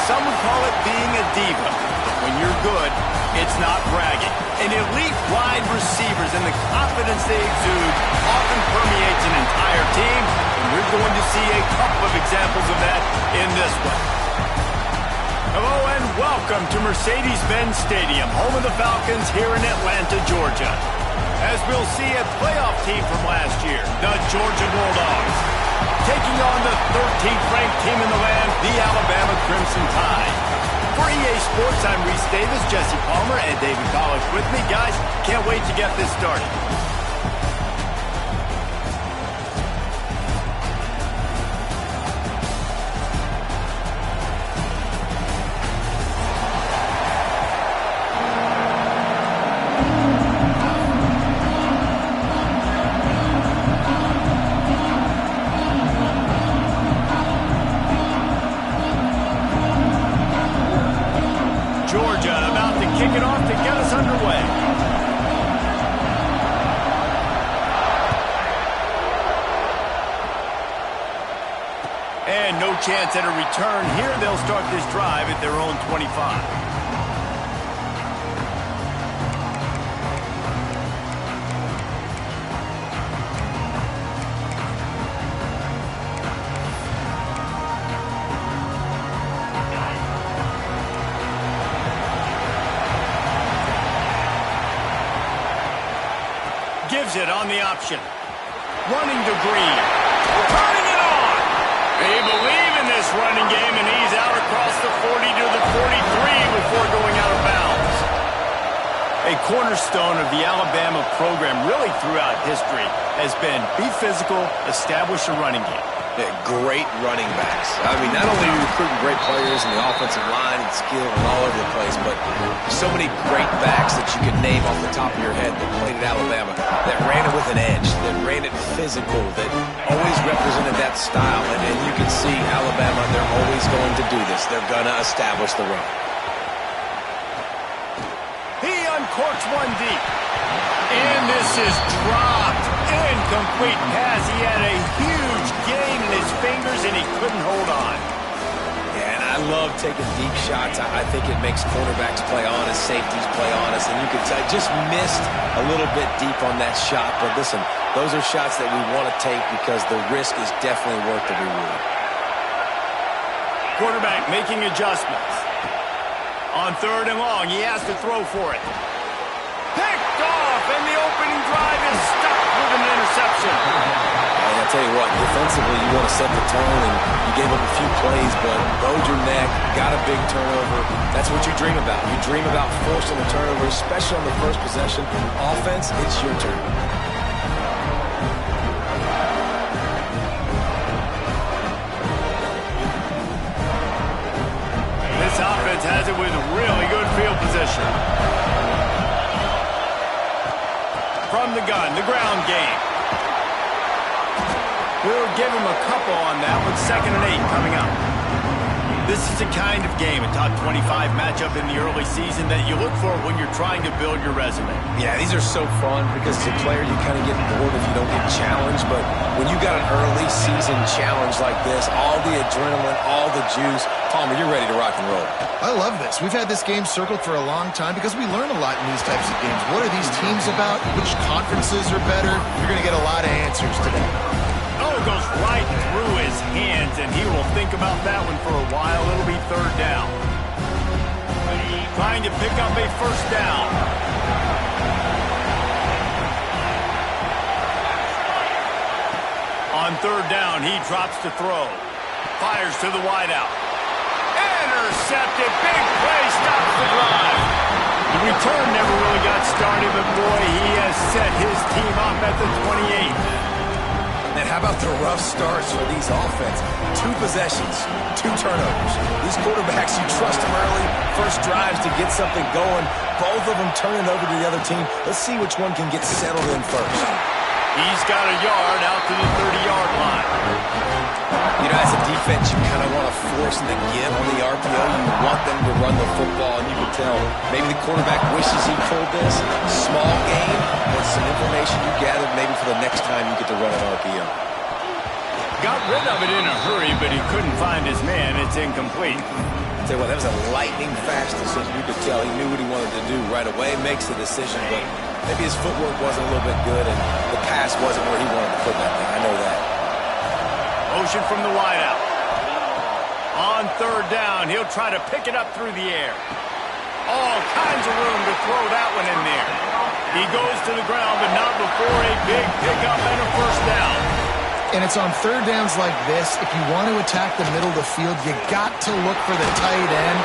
some would call it being a diva. But when you're good, it's not bragging. And elite wide receivers and the confidence they exude often permeates an entire team. And we're going to see a couple of examples of that in this one. Hello and welcome to Mercedes-Benz Stadium, home of the Falcons here in Atlanta, Georgia. As we'll see a playoff team from last year, the Georgia Bulldogs, taking on the 13th ranked team in the land, the Alabama Crimson Tide. For EA Sports, I'm Reese Davis, Jesse Palmer, and David Collins with me. Guys, can't wait to get this started. Kick it off to get us underway. And no chance at a return here. They'll start this drive at their own 25. Gives it on the option. Running to Green. Turning it on. They believe in this running game, and he's out across the 40 to the 43 before going out of bounds. A cornerstone of the Alabama program really throughout history has been be physical, establish a running game. Great running backs. I mean, not only are you recruiting great players in the offensive line and skill and all over the place, but so many great backs that you can name off the top of your head that played at Alabama, that ran it with an edge, that ran it physical, that always represented that style. And you can see Alabama, they're always going to do this. They're going to establish the run. He uncorks one deep. And this is dropped. Incomplete pass. He had a huge gain in his fingers, and he couldn't hold on. Yeah, and I love taking deep shots. I think it makes cornerbacks play honest, safeties play honest, and you could tell just missed a little bit deep on that shot. But listen, those are shots that we want to take because the risk is definitely worth the reward. Quarterback making adjustments. On 3rd and long, he has to throw for it. Picked off, and the opening drive is stopped with an interception. And I'll tell you what, defensively, you want to set the tone, and you gave up a few plays, but bowed your neck, got a big turnover. That's what you dream about. You dream about forcing a turnover, especially on the first possession. Offense, it's your turn. This offense has it with really good field position. From the gun, the ground game. We'll give him a couple on that with 2nd and 8 coming up. This is the kind of game, a top 25 matchup in the early season that you look for when you're trying to build your resume. Yeah, these are so fun because as a player you kind of get bored if you don't get challenged, but when you got an early season challenge like this, all the adrenaline, all the juice, Palmer, you're ready to rock and roll. I love this. We've had this game circled for a long time because we learn a lot in these types of games. What are these teams about? Which conferences are better? You're going to get a lot of answers today. Oh, it goes right through his hands, and he will think about that one for a while. It'll be 3rd down. Trying to pick up a 1st down. On 3rd down, he drops to throw. Fires to the wideout. Intercepted. Big play. Stops the drive. The return never really got started, but boy, he has set his team up at the 28. And how about the rough starts for these offense? 2 possessions, 2 turnovers. These quarterbacks, you trust them early, first drives to get something going. Both of them turning over to the other team. Let's see which one can get settled in first. He's got a yard out to the 30-yard line. You know, as a defense, you kind of want to force the give on the RPO. You want them to run the football, and you can tell maybe the quarterback wishes he pulled this. Small game, but some information you gathered maybe for the next time you get to run an RPO. Got rid of it in a hurry, but he couldn't find his man. It's incomplete. Tell you what, that was a lightning-fast decision. You could tell he knew what he wanted to do right away, makes the decision, but maybe his footwork wasn't a little bit good, and the pass wasn't where he wanted to put that thing. I know that. Motion from the wideout. On third down, he'll try to pick it up through the air. All kinds of room to throw that one in there. He goes to the ground, but not before a big pickup and a first down. And it's on third downs like this, if you want to attack the middle of the field, you got to look for the tight end.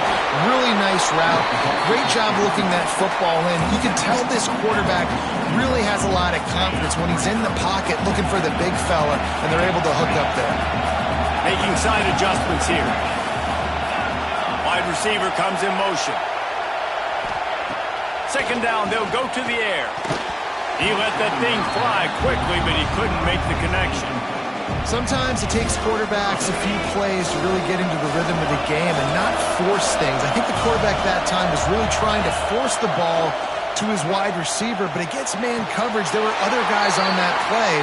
Really nice route. Great job looking that football in. You can tell this quarterback really has a lot of confidence when he's in the pocket looking for the big fella, and they're able to hook up there. Making side adjustments here. Wide receiver comes in motion. Second down, they'll go to the air. He let that thing fly quickly, but he couldn't make the connection. Sometimes it takes quarterbacks a few plays to really get into the rhythm of the game and not force things. I think the quarterback that time was really trying to force the ball to his wide receiver, but against man coverage, there were other guys on that play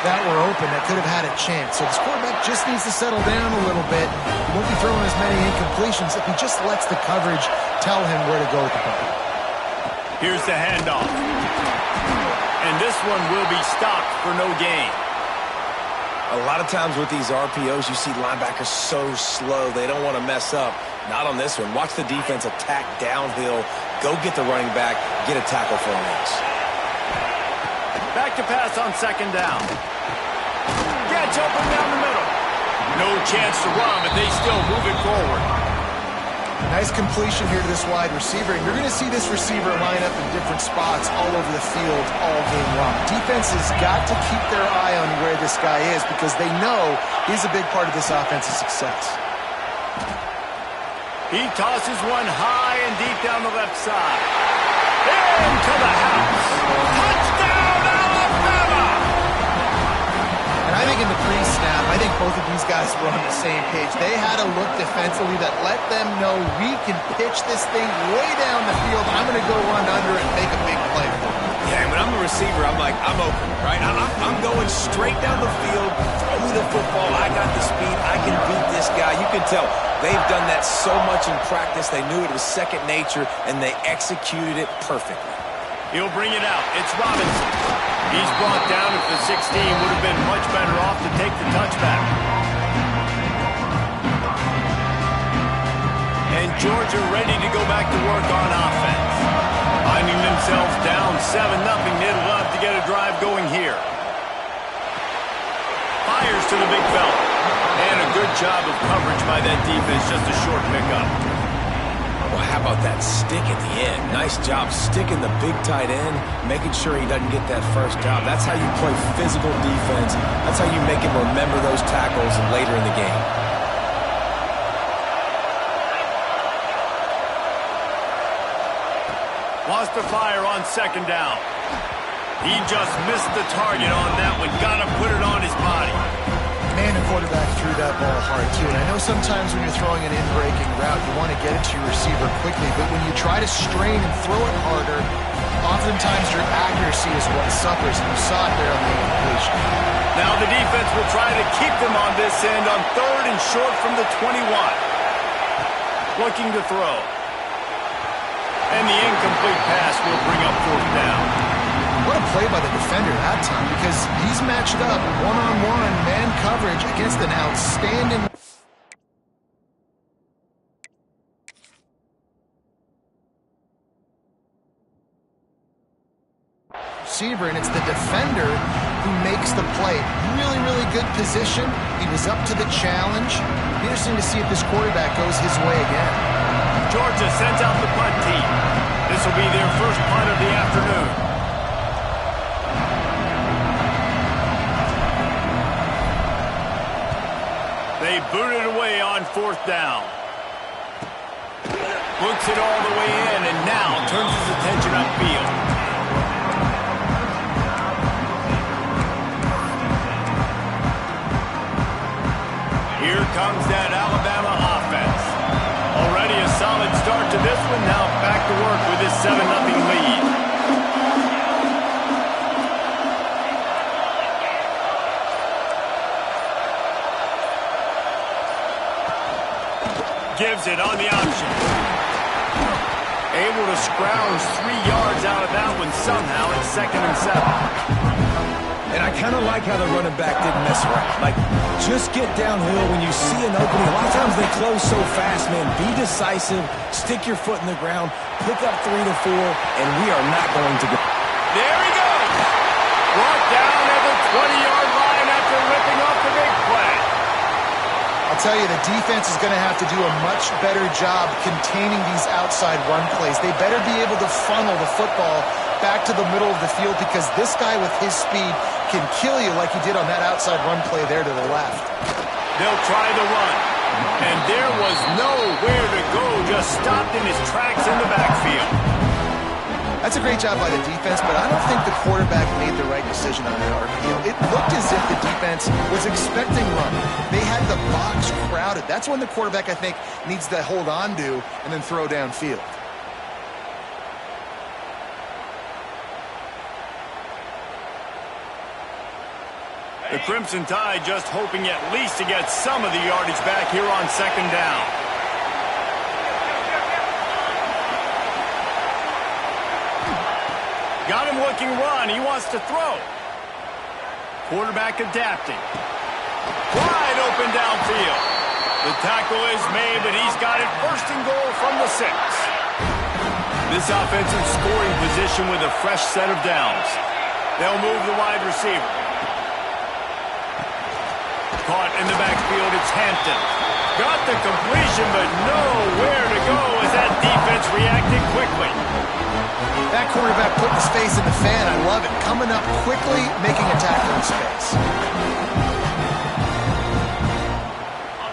that were open that could have had a chance. So this quarterback just needs to settle down a little bit. He won't be throwing as many incompletions if he just lets the coverage tell him where to go with the ball. Here's the handoff. And this one will be stopped for no gain. A lot of times with these RPOs, you see linebackers so slow, they don't want to mess up. Not on this one. Watch the defense attack downhill, go get the running back, get a tackle for a miss. Back to pass on second down. Gets open down the middle. No chance to run, but they still move it forward. Nice completion here to this wide receiver, and you're going to see this receiver line up in different spots all over the field all game long. Defense has got to keep their eye on where this guy is because they know he's a big part of this offense's success. He tosses one high and deep down the left side. Into the house. Touchdown, Alabama! And I think in the pre-snap, I think both of these guys were on the same page. They had a look defensively that let them know we can pitch this thing way down the field. I'm going to go run under and make a big play for them. Yeah, when I'm a receiver, I'm like, I'm open, right? I'm going straight down the field, throw me the football. I got the speed. I can beat this guy. You can tell they've done that so much in practice. They knew it was second nature, and they executed it perfectly. He'll bring it out. It's Robinson. He's brought down at the 16. Would have been much better off to take the touchback. And Georgia ready to go back to work on offense. Finding themselves down 7-0. They'd love to get a drive going here. Fires to the big fella. And a good job of coverage by that defense. Just a short pickup. Well, how about that stick at the end? Nice job sticking the big tight end, making sure he doesn't get that first down. That's how you play physical defense. That's how you make him remember those tackles later in the game. Wants to fire on second down. He just missed the target on that one. Got to put it on his body. Man, the quarterback threw that ball hard, too. And I know sometimes when you're throwing an in-breaking route, you want to get it to your receiver quickly. But when you try to strain and throw it harder, oftentimes your accuracy is what suffers. And you saw it there on the incompletion. Now the defense will try to keep them on this end on third and short from the 21. Looking to throw. And the incomplete pass will bring up fourth down. What a play by the defender that time, because he's matched up one-on-one man coverage against an outstanding receiver, and it's the defender who makes the play. Really, really good position. He was up to the challenge. Interesting to see if this quarterback goes his way again. Georgia sends out the punt team. This will be their first punt of the afternoon. They boot it away on fourth down. Looks it all the way in and now turns his attention upfield. Here comes that Alabama offense. Already a solid start to this one. Now back to work with this 7-0 lead. Gives it on the option. to scrounge 3 yards out of that one somehow at 2nd and 7. And I kind of like how the running back didn't mess around. Like, just get downhill when you see an opening. A lot of times they close so fast, man. Be decisive, stick your foot in the ground, pick up 3 to 4, and we are not going to go. There he goes. Brought down at the 20-yard line after ripping off the big play. I'll tell you, the defense is going to have to do a much better job containing these outside run plays. They better be able to funnel the football back to the middle of the field because this guy with his speed can kill you like he did on that outside run play there to the left. They'll try the run. And there was nowhere to go, just stopped in his tracks in the backfield. That's a great job by the defense, but I don't think the quarterback made the right decision on that RPO. It looked as if the defense was expecting run. They had the box crowded. That's when the quarterback, I think, needs to hold on to and then throw downfield. The Crimson Tide just hoping at least to get some of the yardage back here on 2nd down. Got him looking run. He wants to throw. Quarterback adapting. Wide open downfield. The tackle is made, but he's got it 1st and goal from the 6. This offensive scoring position with a fresh set of downs. They'll move the wide receiver. Caught in the backfield, it's Hampton. Got the completion, but nowhere to go as that defense reacted quickly. That quarterback putting his face in the fan, I love it. Coming up quickly, making a tackle in space.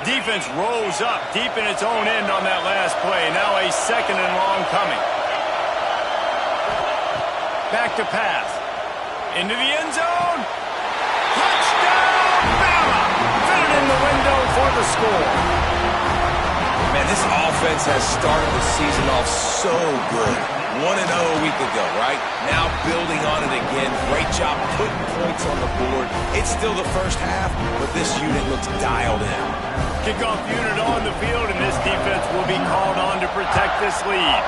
Defense rose up deep in its own end on that last play. Now a 2nd and long coming. Back to pass. Into the end zone. Touchdown, Bama! Fit it in the window for the score. Man, this offense has started the season off so good. 1-0 a week ago, right? Now building on it again. Great job putting points on the board. It's still the first half, but this unit looks dialed in. Kickoff unit on the field, and this defense will be called on to protect this lead.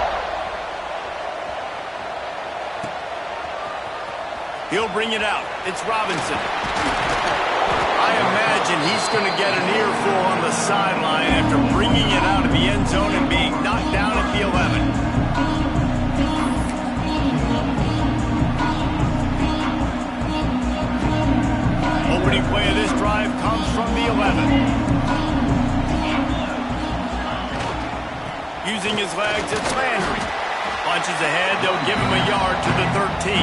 He'll bring it out. It's Robinson. I imagine he's going to get an earful on the sideline after bringing it out of the end zone and being knocked down at the 11. Opening play of this drive comes from the 11. Using his legs, it's Landry. Punches ahead, they'll give him a yard to the 13.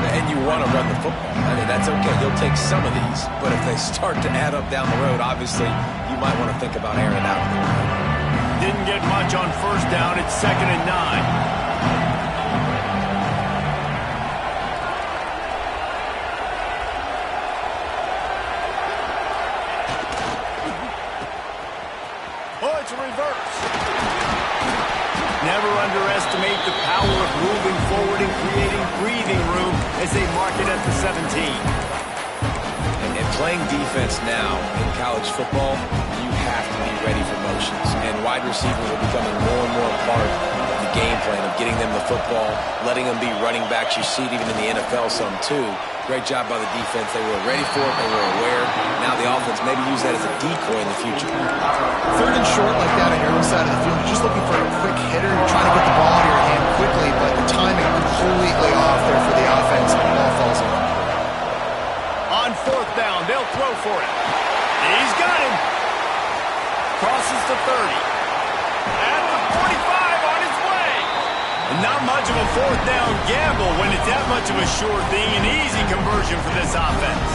And you want to run the football. I mean, that's okay. You'll take some of these. But if they start to add up down the road, obviously, you might want to think about airing it out. Didn't get much on 1st down. It's 2nd and 9. Oh, it's a reverse. Never underestimate the power of moving forward and creating breathing room as they mark it at the 17. And playing defense now in college football, you have to be ready for motions. And wide receivers are becoming more and more a part of the game plan of getting them the football, letting them be running backs. You see it even in the NFL some too. Great job by the defense. They were ready for it. They were aware. Now the offense maybe use that as a decoy in the future. 3rd and short like that on your own side of the field. You're just looking for a quick hitter. You're trying to get the ball out of your hand quickly, but the timing completely off there for the offense, and the ball falls in. On 4th down, they'll throw for it. He's got him. Crosses to 30. At the 45 on his way. Not much of a 4th down gamble when it's that much of a sure thing. An easy conversion for this offense.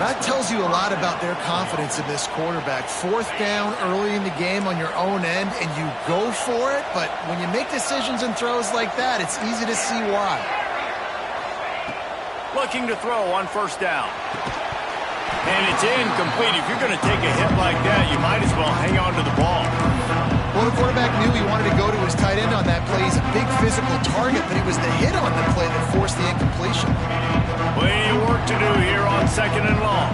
That tells you a lot about their confidence in this quarterback. 4th down early in the game on your own end, and you go for it, but when you make decisions and throws like that, it's easy to see why. Looking to throw on 1st down. And it's incomplete. If you're going to take a hit like that, you might as well hang on to the ball. Well, the quarterback knew he wanted to go to his tight end on that play. He's a big physical target, but it was the hit on the play that forced the incompletion. Plenty of work to do here on 2nd and long.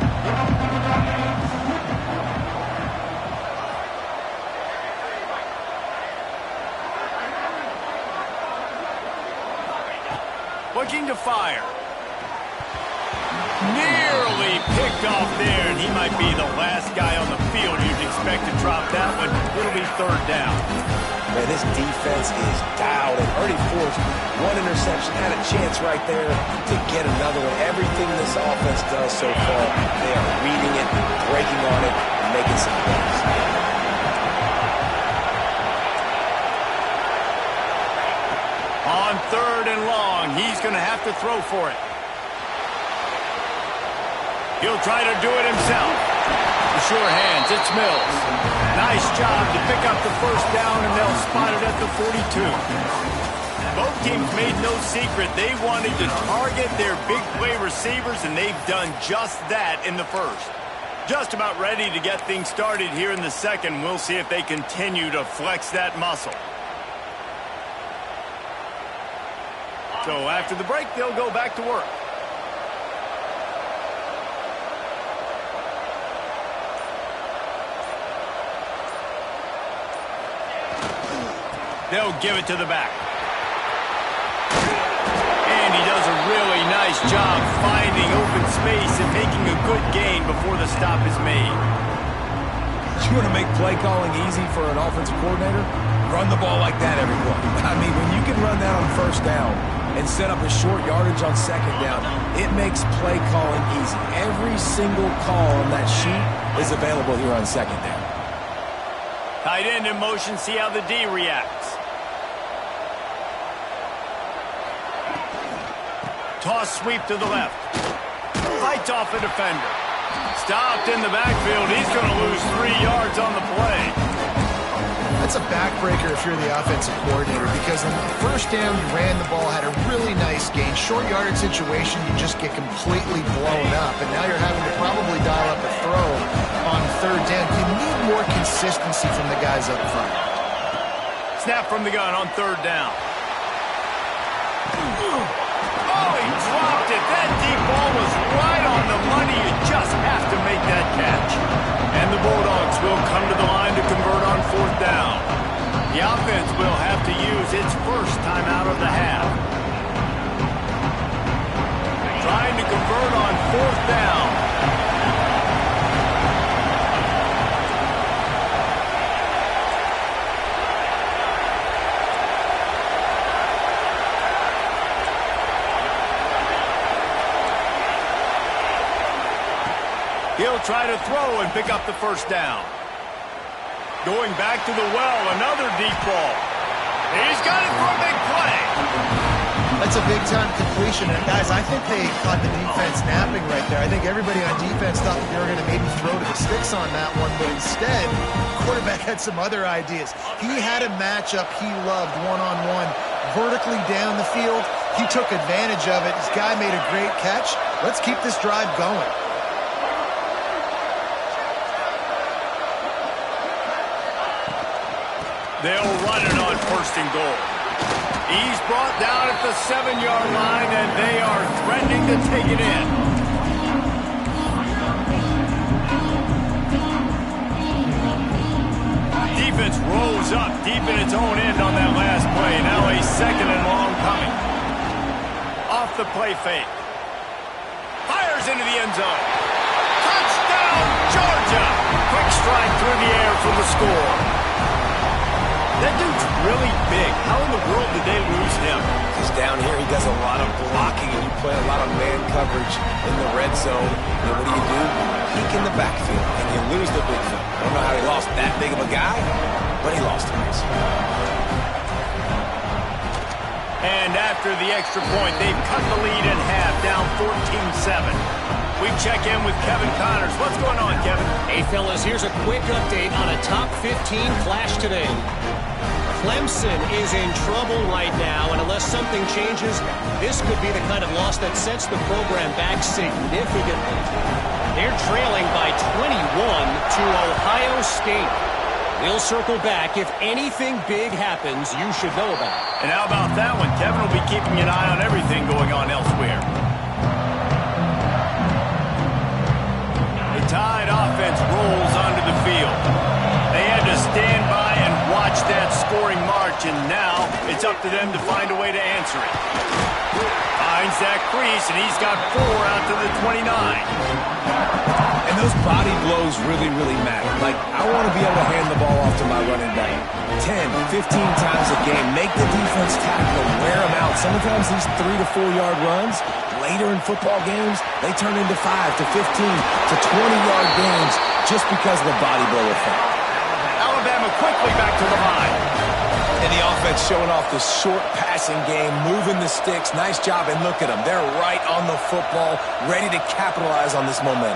Looking to fire. Nearly picked off there, and he might be the last guy on the field you'd expect to drop that one. It'll be third down. Man, this defense is dialed and already forced one interception. Had a chance right there to get another one. Everything this offense does so far, they are reading it, breaking on it, and making some plays. On third and long, he's going to have to throw for it. He'll try to do it himself. The sure hands, it's Mills. Nice job to pick up the first down, and they'll spot it at the 42. Both teams made no secret they wanted to target their big play receivers, and they've done just that in the first. Just about ready to get things started here in the second. We'll see if they continue to flex that muscle. So after the break, they'll go back to work. They'll give it to the back. And he does a really nice job finding open space and making a good gain before the stop is made. You want to make play calling easy for an offensive coordinator? Run the ball like that every play. I mean, when you can run that on first down and set up a short yardage on second down, it makes play calling easy. Every single call on that sheet is available here on second down. Tight end in motion, see how the D reacts. Toss sweep to the left. Fights off a defender. Stopped in the backfield. He's going to lose 3 yards on the play. That's a backbreaker if you're the offensive coordinator, because on the first down, you ran the ball, had a really nice gain. Short yardage situation, you just get completely blown up, and now you're having to probably dial up a throw on third down. You need more consistency from the guys up front. Snap from the gun on third down. Oh, he dropped it. That deep ball was right on the money. You just have to make that catch. And the Bulldogs will come to the line to convert on fourth down. The offense will have to use its first time out of the half. Trying to convert on fourth down. He'll try to throw and pick up the first down. Going back to the well, another deep ball. He's got it for a big play. That's a big-time completion. And, guys, I think they caught the defense napping right there. I think everybody on defense thought that they were going to maybe throw to the sticks on that one, but instead, the quarterback had some other ideas. He had a matchup he loved, one-on-one, vertically down the field. He took advantage of it. This guy made a great catch. Let's keep this drive going. They'll run it on first and goal. He's brought down at the 7-yard line, and they are threatening to take it in. Defense rolls up deep in its own end on that last play. Now a second and long coming. Off the play fake. Fires into the end zone. Touchdown, Georgia! Quick strike through the air for the score. That dude's really big. How in the world did they lose him? Because down here he does a lot of blocking, and you play a lot of man coverage in the red zone. And what do? Peek in the backfield, and you lose the big fella. I don't know how he lost that big of a guy, but he lost him. And after the extra point, they've cut the lead in half, down 14-7. We check in with Kevin Connors. What's going on, Kevin? Hey, fellas, here's a quick update on a top 15 flash today. Clemson is in trouble right now, and unless something changes, this could be the kind of loss that sets the program back significantly. They're trailing by 21 to Ohio State. We'll circle back. If anything big happens, you should know about it. And how about that one? Kevin will be keeping an eye on everything going on elsewhere. The Tide offense rolls onto the field. They had to stand by and watch that scoring march question. Now it's up to them to find a way to answer it. Finds that crease, and he's got 4 out to the 29. And those body blows really, really matter. Like, I want to be able to hand the ball off to my running back 10, 15 times a game. Make the defense tackle them, wear them out. Sometimes these 3 to 4 yard runs, later in football games, they turn into 5 to 15 to 20-yard games just because of the body blow effect. Alabama quickly back to the line. And the offense showing off the short passing game, moving the sticks. Nice job, and look at them. They're right on the football, ready to capitalize on this momentum.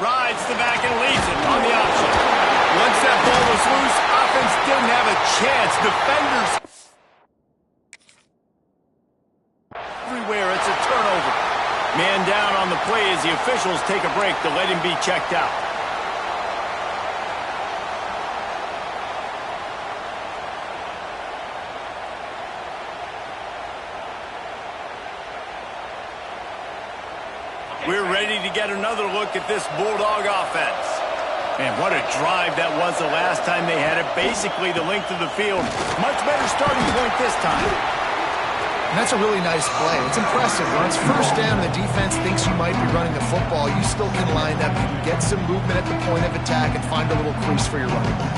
Rides the back and leads it on the option. Once that ball was loose, offense didn't have a chance. Defenders everywhere. It's a turnover. Man down on the play as the officials take a break to let him be checked out. We're ready to get another look at this Bulldog offense. Man, what a drive that was the last time they had it. Basically the length of the field. Much better starting point this time. And that's a really nice play. It's impressive. When it's first down and the defense thinks you might be running the football, you still can line up. You can get some movement at the point of attack and find a little crease for your running back.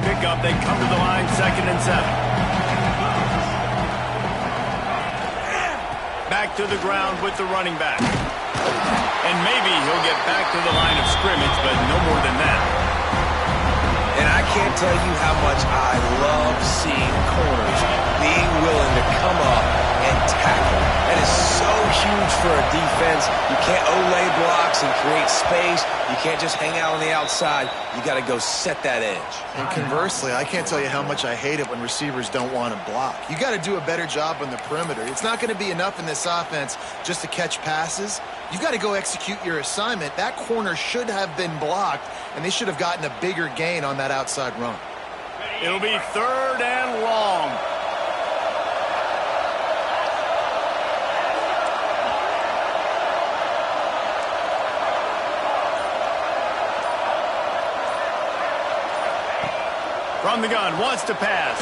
Pickup, they come to the line, 2nd and 7. Back to the ground with the running back. And maybe he'll get back to the line of scrimmage, but no more than that. And I can't tell you how much I love seeing corners being willing to come up and tackle. That is so huge for a defense. You can't olay blocks and create space. You can't just hang out on the outside. You got to go set that edge. And conversely, I can't tell you how much I hate it when receivers don't want to block. You got to do a better job on the perimeter. It's not going to be enough in this offense just to catch passes. You've got to go execute your assignment. That corner should have been blocked, and they should have gotten a bigger gain on that outside run. It'll be 3rd and long. From the gun, wants to pass.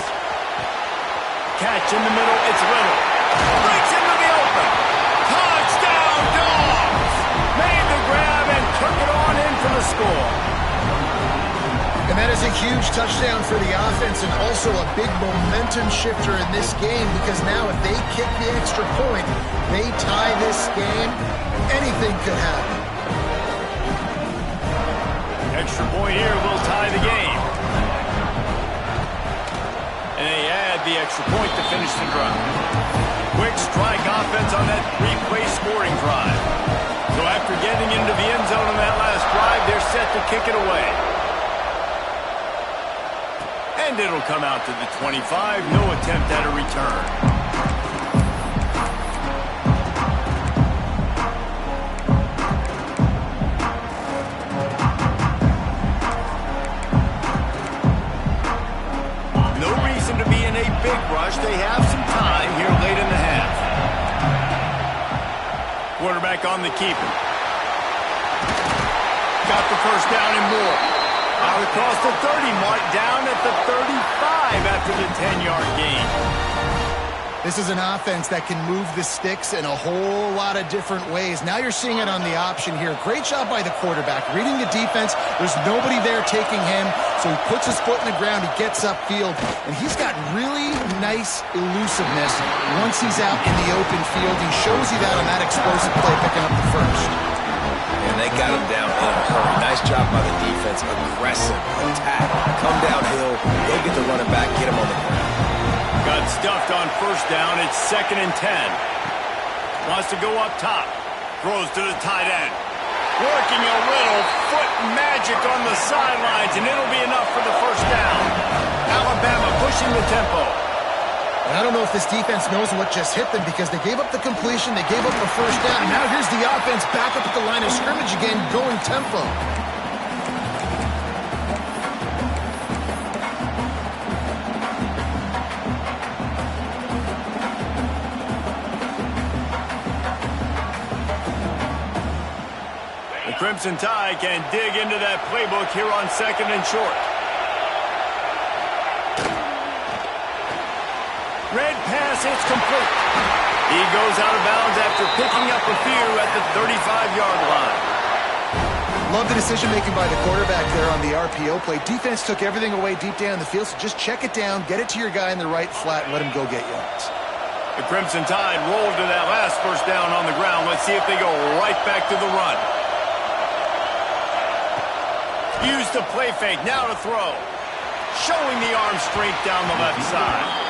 Catch in the middle, it's Little. Breaks into the open. Touchdown, Dogs! Made the grab and took it on in for the score. And that is a huge touchdown for the offense and also a big momentum shifter in this game because now if they kick the extra point, they tie this game, anything could happen. Extra point here will tie the game. And they add the extra point to finish the drive. Quick strike offense on that 3-play scoring drive. So after getting into the end zone on that last drive, they're set to kick it away. And it'll come out to the 25. No attempt at a return. Big rush. They have some time here late in the half. Quarterback on the keeper. Got the first down and more. Out across the 30 mark, down at the 35 after the 10-yard gain. This is an offense that can move the sticks in a whole lot of different ways. Now you're seeing it on the option here. Great job by the quarterback. Reading the defense, there's nobody there taking him, so he puts his foot in the ground, he gets upfield, and he's got really nice elusiveness once he's out in the open field. He shows you that on that explosive play picking up the first. And they got him down in a hurry. Nice job by the defense. Aggressive attack. Come downhill, go get the running back, get him on the ground. Got stuffed on first down. It's 2nd and 10. Wants to go up top. Throws to the tight end. Working a little foot magic on the sidelines, and it'll be enough for the first down. Alabama pushing the tempo. And I don't know if this defense knows what just hit them because they gave up the completion, they gave up the first down, and now here's the offense back up at the line of scrimmage again, going tempo. The Crimson Tide can dig into that playbook here on 2nd and short. Red pass, it's complete. He goes out of bounds after picking up a few at the 35-yard line. Love the decision-making by the quarterback there on the RPO play. Defense took everything away deep down the field, so just check it down, get it to your guy in the right flat, and let him go get yards. The Crimson Tide rolled to that last first down on the ground. Let's see if they go right back to the run. Use the play fake, now to throw. Showing the arm strength down the left side.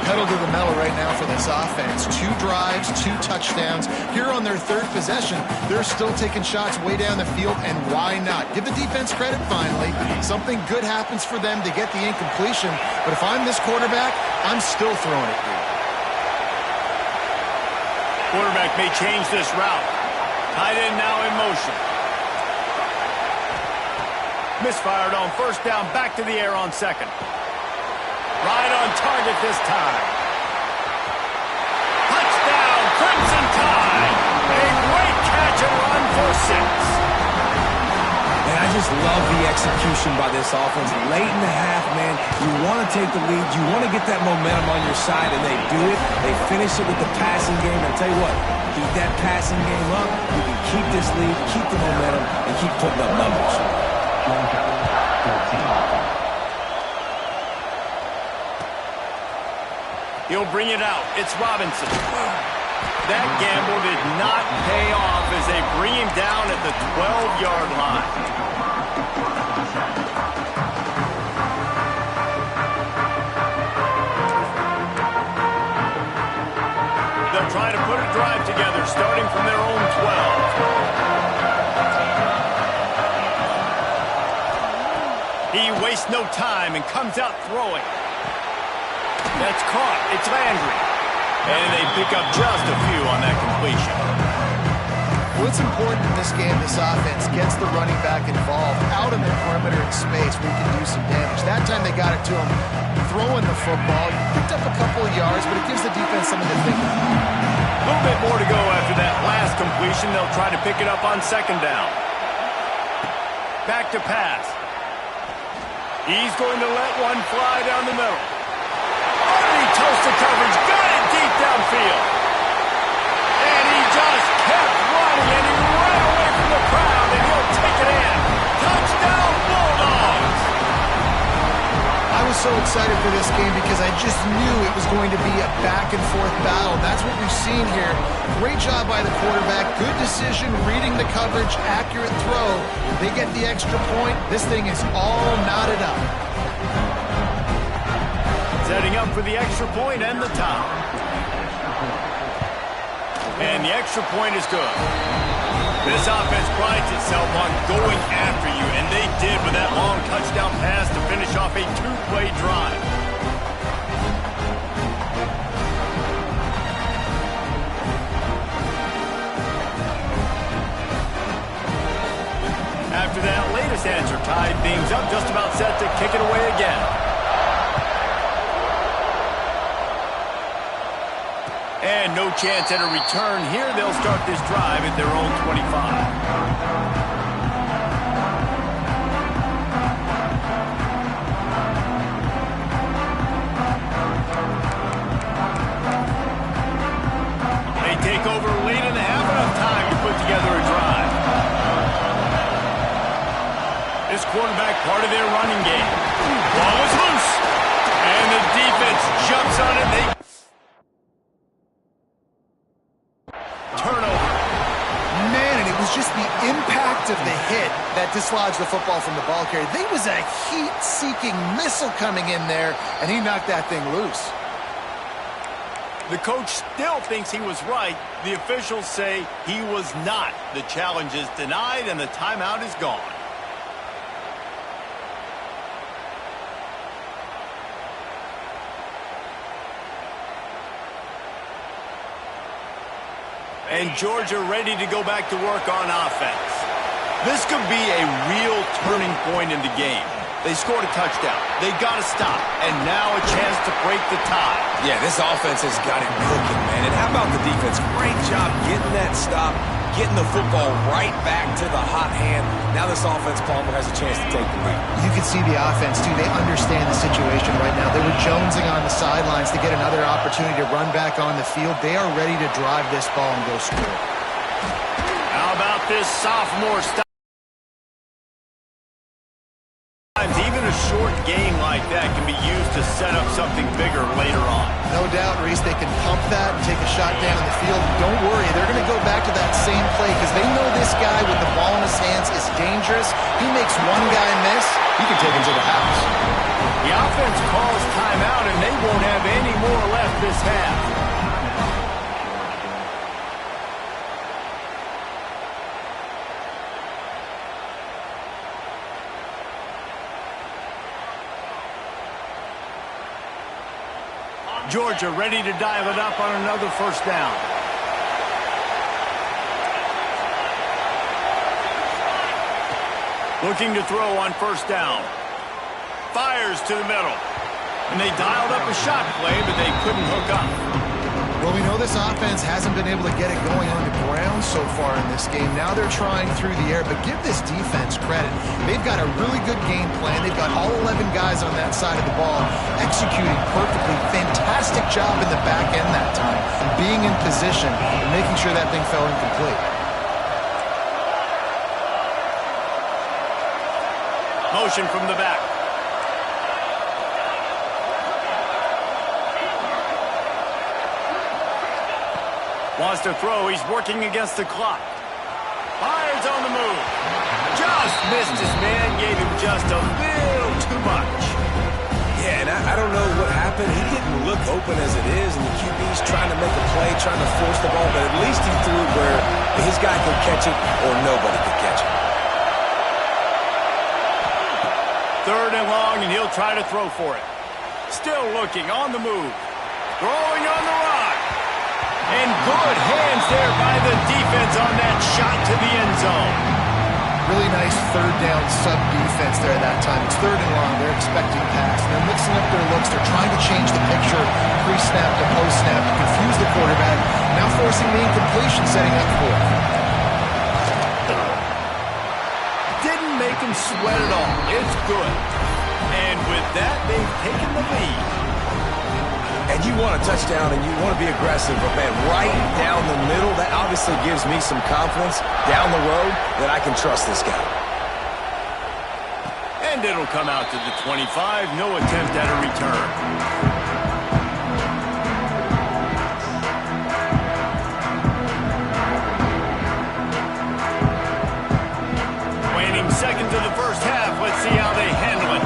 Pedal to the metal right now for this offense. 2 drives, 2 touchdowns. Here on their 3rd possession, they're still taking shots way down the field, and why not? Give the defense credit finally. Something good happens for them to get the incompletion, but if I'm this quarterback, I'm still throwing it here. Quarterback may change this route. Tight end now in motion. Misfired on first down, back to the air on 2nd. Right on target this time. Touchdown, Crimson Tide. A great catch and run for 6. And I just love the execution by this offense. Late in the half, man, you want to take the lead. You want to get that momentum on your side, and they do it. They finish it with the passing game. And tell you what, keep that passing game up. You can keep this lead, keep the momentum, and keep putting up numbers. He'll bring it out. It's Robinson. That gamble did not pay off as they bring him down at the 12-yard line. They'll try to put a drive together starting from their own 12. He wastes no time and comes out throwing. That's caught. It's Landry. And they pick up just a few on that completion. What's important in this game, this offense gets the running back involved out in the perimeter in space where he can do some damage. That time they got it to him throwing the football. He picked up a couple of yards, but it gives the defense something to think about. A little bit more to go after that last completion. They'll try to pick it up on 2nd down. Back to pass. He's going to let one fly down the middle. Toasted coverage, got it deep downfield. And he just kept running, and he ran away from the crowd, and he'll take it in. Touchdown, Bulldogs! I was so excited for this game because I just knew it was going to be a back-and-forth battle. That's what we've seen here. Great job by the quarterback, good decision, reading the coverage, accurate throw. They get the extra point. This thing is all knotted up. Setting up for the extra point and the tie. And the extra point is good. This offense prides itself on going after you, and they did with that long touchdown pass to finish off a 2-play drive. After that latest answer, tied things up, just about set to kick it away again. And no chance at a return here. They'll start this drive at their own 25. They take over late in the half, enough time to put together a drive. This quarterback part of their running game. Ball is loose. And the defense jumps on it. They just the impact of the hit that dislodged the football from the ball carrier. There was a heat-seeking missile coming in there, and he knocked that thing loose. The coach still thinks he was right. The officials say he was not. The challenge is denied, and the timeout is gone. And Georgia ready to go back to work on offense. This could be a real turning point in the game. They scored a touchdown. They got to stop. And now a chance to break the tie. Yeah, this offense has got it cooking, man. And how about the defense? Great job getting that stop, getting the football right back to the hot hand. Now this offense, Palmer, has a chance to take the lead. You can see the offense, too. They understand the situation right now. They were jonesing on the sidelines to get another opportunity to run back on the field. They are ready to drive this ball and go score. How about this sophomore stop? Even a short game like that can be used to set up something bigger later on. No doubt, Reese, they can pump that and take a shot down the field. And don't worry, they're going to go back to that same play because they know this guy with the ball in his hands is dangerous. He makes one guy miss, he can take him to the house. The offense calls timeout, and they won't have any more left this half. Georgia ready to dial it up on another first down. Looking to throw on first down. Fires to the middle. And they dialed up a shot play, but they couldn't hook up. Well, we know this offense hasn't been able to get it going on the ground so far in this game. Now they're trying through the air, but give this defense credit. They've got a really good game plan. They've got all 11 guys on that side of the ball executing perfectly. Fantastic job in the back end that time, being in position and making sure that thing fell incomplete. Motion from the back. Wants to throw. He's working against the clock. Fires on the move. Just missed his man. Gave him just a little too much. Yeah, and I don't know what happened. He didn't look open as it is, and the QB's trying to make a play, trying to force the ball, but at least he threw where his guy could catch it or nobody could catch it. Third and long, and he'll try to throw for it. Still looking on the move. Throwing on the run. And good hands there by the defense on that shot to the end zone. Really nice third down sub-defense there that time. It's third and long. They're expecting pass. And they're mixing up their looks. They're trying to change the picture pre-snap to post-snap to confuse the quarterback. Now forcing the incompletion, setting up for it. Didn't make him sweat at all. It's good. And with that, they've taken the lead. And you want a touchdown and you want to be aggressive, but man, right down the middle, that obviously gives me some confidence down the road that I can trust this guy. And it'll come out to the 25. No attempt at a return. Waning second to the first half. Let's see how they handle it.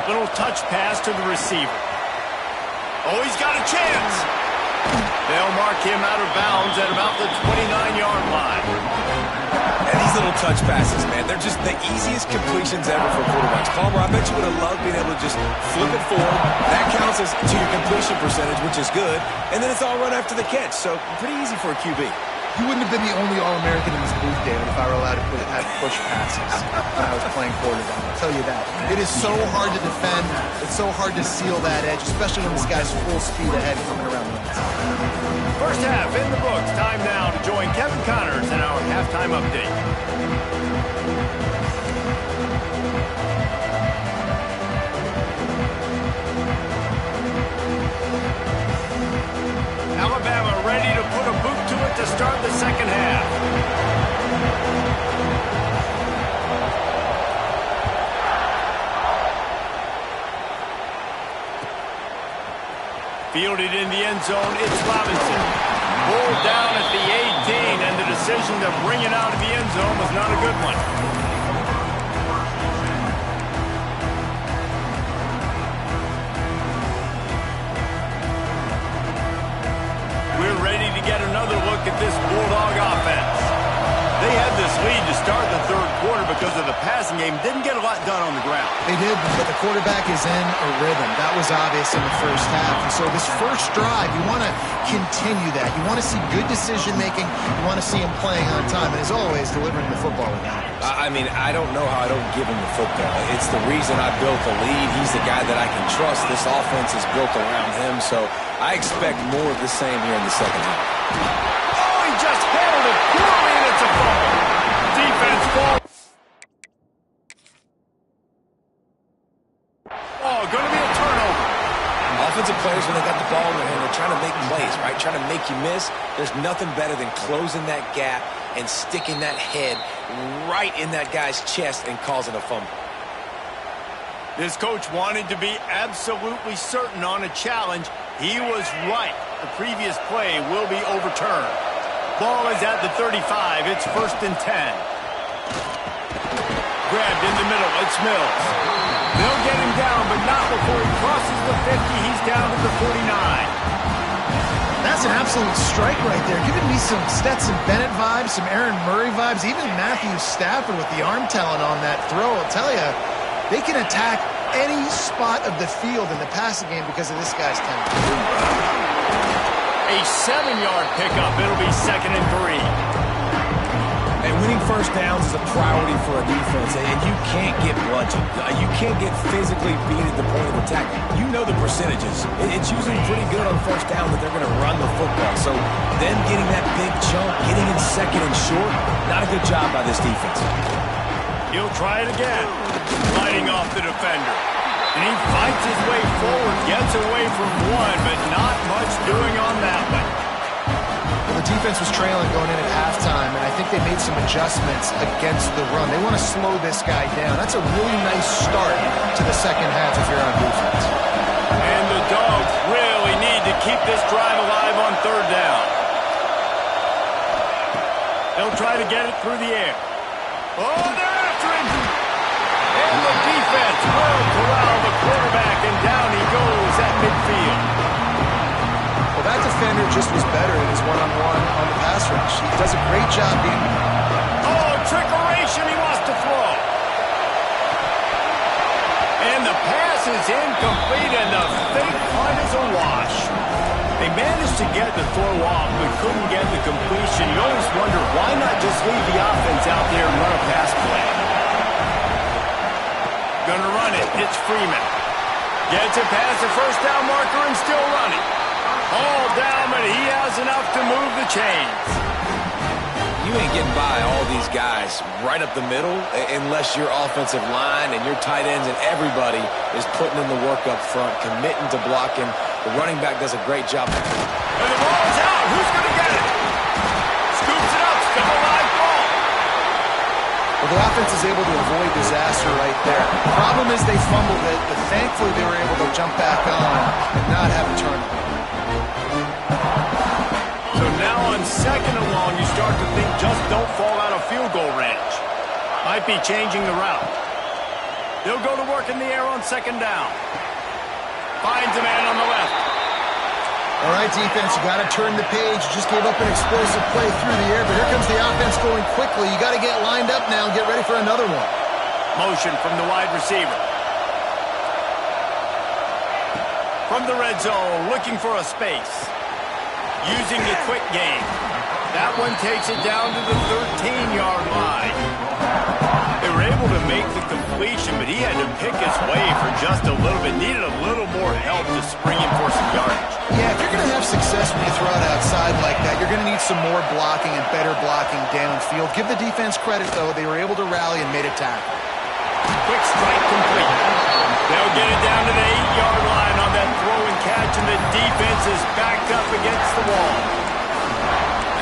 Little touch pass to the receiver. Oh, he's got a chance. They'll mark him out of bounds at about the 29-yard line. And these little touch passes, man, they're just the easiest completions ever for quarterbacks. Palmer, I bet you would have loved being able to just flip it forward. That counts as to your completion percentage, which is good. And then it's all run after the catch, so pretty easy for a QB. You wouldn't have been the only All-American in this booth, David, if I were allowed to have push passes when I was playing quarterback. I'll tell you that. It is so hard to defend. It's so hard to seal that edge, especially when this guy's full speed ahead coming around the outside. First half in the books. Time now to join Kevin Connors in our halftime update. Alabama ready to put a boot to it to start the second half. Fielded in the end zone, it's Robinson. Pulled down at the 18, and the decision to bring it out of the end zone was not a good one. We're ready to get another look at this Bulldog offense. They had this lead to start the third quarter because of the passing game, didn't get a lot done on the ground. They did, but the quarterback is in a rhythm. That was obvious in the first half. And so this first drive, you want to continue that. You want to see good decision-making. You want to see him playing on time. And as always, delivering the football with accuracy. I mean, I don't know how I don't give him the football. It's the reason I built the lead. He's the guy that I can trust. This offense is built around him, so I expect more of the same here in the second half. Oh, he just handled it poorly, and it's a fumble. Defense falls. Oh, going to be a turnover. Offensive players, when they got the ball in their hand, they're trying to make plays, right? Trying to make you miss. There's nothing better than closing that gap and sticking that head right in that guy's chest and causing a fumble. This coach wanted to be absolutely certain on a challenge. He was right. The previous play will be overturned. Ball is at the 35. It's 1st and 10. Grabbed in the middle. It's Mills. They'll get him down, but not before he crosses the 50. He's down to the 49. That's an absolute strike right there. Giving me some Stetson Bennett vibes, some Aaron Murray vibes, even Matthew Stafford with the arm talent on that throw. I'll tell you, they can attack any spot of the field in the passing game because of this guy's talent. A 7-yard pickup. It'll be 2nd and 3. And winning first downs is a priority for a defense, and you can't get bludgeoned. You can't get physically beat at the point of attack. You know the percentages. It's usually pretty good on first down that they're going to run the football. So them getting that big chunk, getting in 2nd and short, not a good job by this defense. He'll try it again. Lighting off the defender. And he fights his way forward, gets away from one, but not much doing on that one. Well, the defense was trailing going in at halftime, and I think they made some adjustments against the run. They want to slow this guy down. That's a really nice start to the second half if you're on defense. And the Dogs really need to keep this drive alive on 3rd down. They'll try to get it through the air. Oh, they're after him! And the defense will corral the quarterback, and down he goes at midfield. Well, that defender just was better in his one-on-one on the pass rush. He does a great job being... Oh, trickeration, he wants to throw. And the pass is incomplete, and the fake punt is a wash. They managed to get the throw off, but couldn't get the completion. You always wonder, why not just leave the offense out there and run a pass play? Gonna run it. It's Freeman. Gets it past the first down marker and still running. All down, but he has enough to move the chains. You ain't getting by all these guys right up the middle unless your offensive line and your tight ends and everybody is putting in the work up front, committing to blocking. The running back does a great job. And the ball is out. Who's going to get it? Scoops it up. Still a live ball. Well, the offense is able to avoid disaster right there. The problem is they fumbled it, but thankfully they were able to jump back on and not have a turnover. So now on 2nd and long, you start to think just don't fall out of field goal range. Might be changing the route. They'll go to work in the air on 2nd down. Finds a man on the left. All right, defense, you got to turn the page. You just gave up an explosive play through the air, but here comes the offense going quickly. You got to get lined up now and get ready for another one. Motion from the wide receiver. From the red zone, looking for a space. Using the quick game. That one takes it down to the 13-yard line. They were able to make the completion, but he had to pick his way for just a little bit. Needed a little more help to spring him for some yardage. Yeah, if you're going to have success when you throw it outside like that, you're going to need some more blocking and better blocking downfield. Give the defense credit, though. They were able to rally and made a tackle. Quick strike complete. They'll get it down to the 8-yard line on that throw and catch, and the defense is backed up against the wall.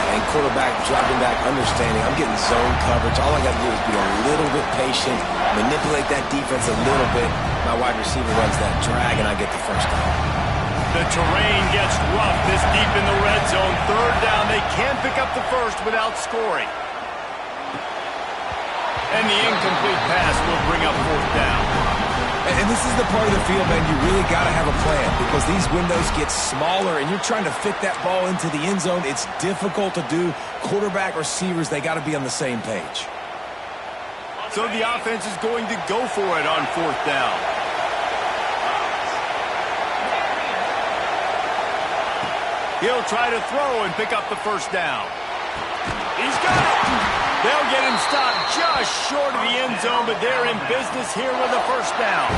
And quarterback dropping back, understanding I'm getting zone coverage. All I got to do is be a little bit patient, manipulate that defense a little bit. My wide receiver runs that drag, and I get the first down. The terrain gets rough this deep in the red zone. 3rd down. They can't pick up the first without scoring. And the incomplete pass will bring up 4th down. And this is the part of the field, man, you really got to have a plan because these windows get smaller and you're trying to fit that ball into the end zone. It's difficult to do. Quarterback, receivers, they got to be on the same page. So the offense is going to go for it on 4th down. He'll try to throw and pick up the 1st down. He's got it. They'll get him stopped just short of the end zone, but they're in business here with a 1st down.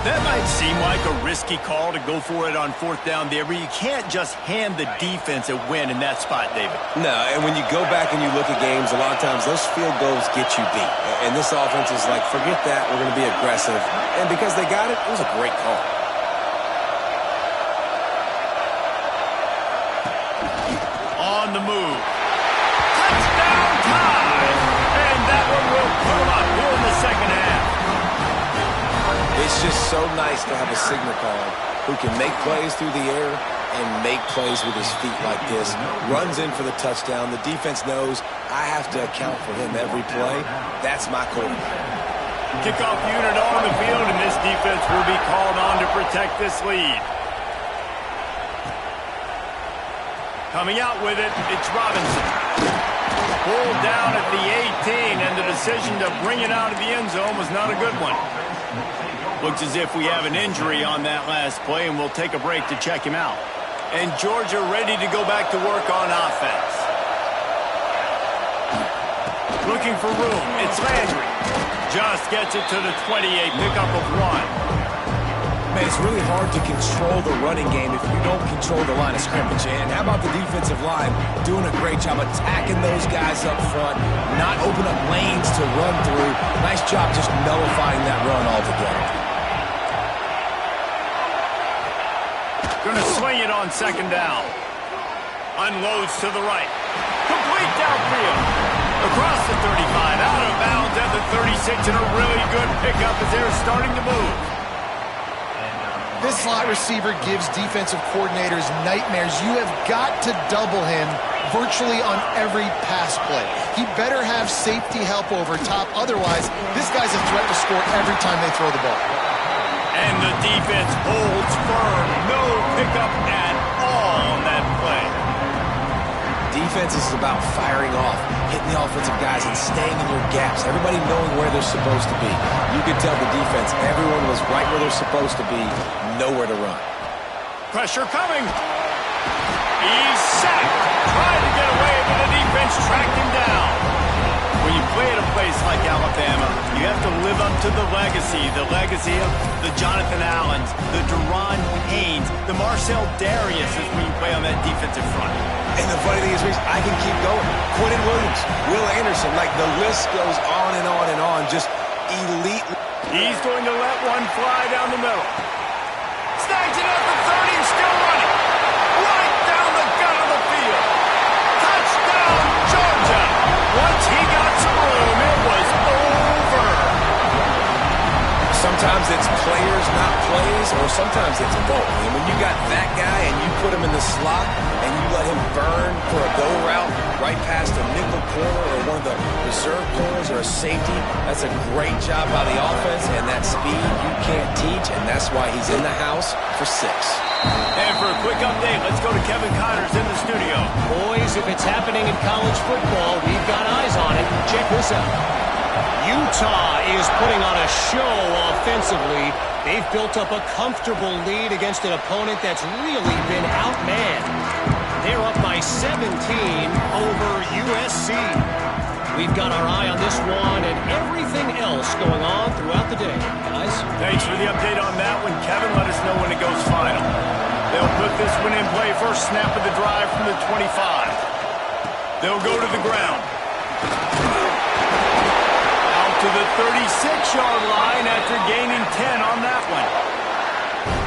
That might seem like a risky call to go for it on 4th down there, but you can't just hand the defense a win in that spot, David. No, and when you go back and you look at games, a lot of times those field goals get you beat. And this offense is like, forget that, we're going to be aggressive. And because they got it, it was a great call. On the move. Touchdown time! And that one will put him up here in the 2nd half. It's just so nice to have a signal caller who can make plays through the air and make plays with his feet like this. Runs in for the touchdown. The defense knows I have to account for him every play. That's my quarterback. Kickoff unit on the field, and this defense will be called on to protect this lead. Coming out with it, it's Robinson. Pulled down at the 18, and the decision to bring it out of the end zone was not a good one. Looks as if we have an injury on that last play, and we'll take a break to check him out. And Georgia ready to go back to work on offense. Looking for room, it's Landry. Just gets it to the 28, pickup of 1. Man, it's really hard to control the running game if you don't control the line of scrimmage. And how about the defensive line doing a great job attacking those guys up front, not open up lanes to run through. Nice job just nullifying that run altogether. Going to swing it on 2nd down. Unloads to the right. Complete downfield. Across the 35, out of bounds at the 36, and a really good pickup as they're starting to move. This slot receiver gives defensive coordinators nightmares. You have got to double him virtually on every pass play. He better have safety help over top. Otherwise, this guy's a threat to score every time they throw the ball. And the defense holds firm. No pickup at all on that play. Defense is about firing off, hitting the offensive guys, and staying in your gaps. Everybody knowing where they're supposed to be. You could tell the defense, everyone was right where they're supposed to be, nowhere to run. Pressure coming. He's sacked. Tried to get away, but the defense tracked him down. When you play at a place like Alabama, you have to live up to the legacy of the Jonathan Allens, the Deron Haynes, the Marcel Darius is when you play on that defensive front. And the funny thing is, I can keep going. Quentin Williams, Will Anderson, like the list goes on and on and on. Just elite. He's going to let one fly down the middle. Snags it at the 30 and still running. Right down the gut of the field. Touchdown, Georgia. Once he got some room, it was over. Sometimes it's players, not plays, or sometimes it's both. And when you got that guy and you put him in the slot and you let him burn for a go route right past a nickel corner or one of the reserve corners or a safety, that's a great job by the offense, and that speed you can't teach, and that's why he's in the house for 6. And for a quick update, let's go to Kevin Connors in the studio. Boys, if it's happening in college football, we've got eyes on it. Check this out. Utah is putting on a show offensively. They've built up a comfortable lead against an opponent that's really been outmanned. They're up by 17 over USC. We've got our eye on this one and everything else going on throughout the day. Guys? Thanks for the update on that one, Kevin. Let us know when it goes final. They'll put this one in play. First snap of the drive from the 25. They'll go to the ground. Out to the 36-yard line after gaining 10 on that one.